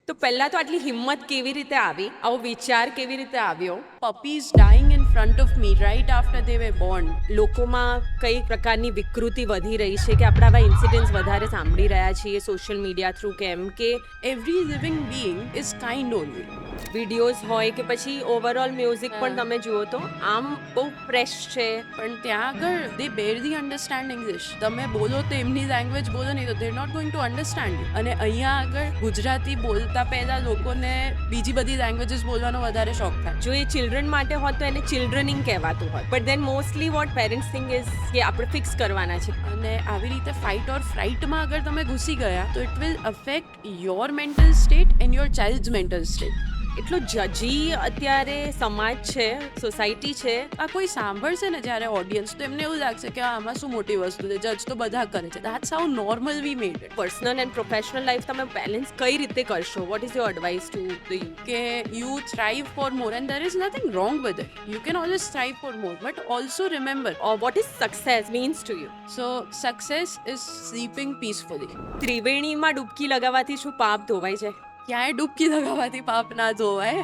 તો પહેલાં તો આટલી હિંમત કેવી રીતે આવી, આવો વિચાર કેવી રીતે આવ્યો? Puppies dying in front of me right after they were born. લોકોમાં કઈ પ્રકારની વિકૃતિ વધી રહી છે કે આપણે આવા ઇન્સિડન્ટ્સ વધારે સાંભળી રહ્યા છીએ સોશિયલ મીડિયા થ્રુ, કેમ કે Every living being is kind only. Videos હોય કે પછી ઓવરઓલ મ્યુઝિક પણ તમે જુઓ તો આમ બહુ ફ્રેશ છે. પણ ત્યાં આગળ they barely understand English. તમે બોલો તો એમની લેંગ્વેજ બોલો નહીં તો they're not going to understand you. અને અહીંયા આગળ ગુજરાતી બોલતા પહેલા લોકોને બીજી બધી લેંગ્વેજીસ બોલવાનો વધારે શોખ થાય. જો એ ચિલ્ડ્રન માટે હોત તો એને ચિલ્ડ્રનિંગ કહેવાતું હોત, but then mostly what parents think is કે આપણે ફિક્સ કરવાના છે. અને આવી રીતે ફાઇટ ઓર ફ્રાઇટમાં અગર તમે ઘૂસી ગયા તો it will affect your mental state and your childs mental state. એટલો જજી અત્યારે સમાજ છે, સોસાયટી છે. આ કોઈ સાંભળશે ને જ્યારે ઓડિયન્સ તો એમને એવું લાગશે કે આમાં શું મોટી વસ્તુ છે, જજ તો બધા કરે છે. That's how normal we made it. Personal and professional life તમે બેલેન્સ કઈ રીતે કરશો? What is your advice to the youth? કે you thrive for more and there is nothing wrong with it. You can always thrive for more but also remember what is success means to you? So success is sleeping peacefully. ત્રિવેણીમાં ડૂબકી લગાવવાથી શું પાપ ધોવાઈ જાય? ક્યાંય ડૂબકી લગાવવાથી પાપ ના ધોવાય.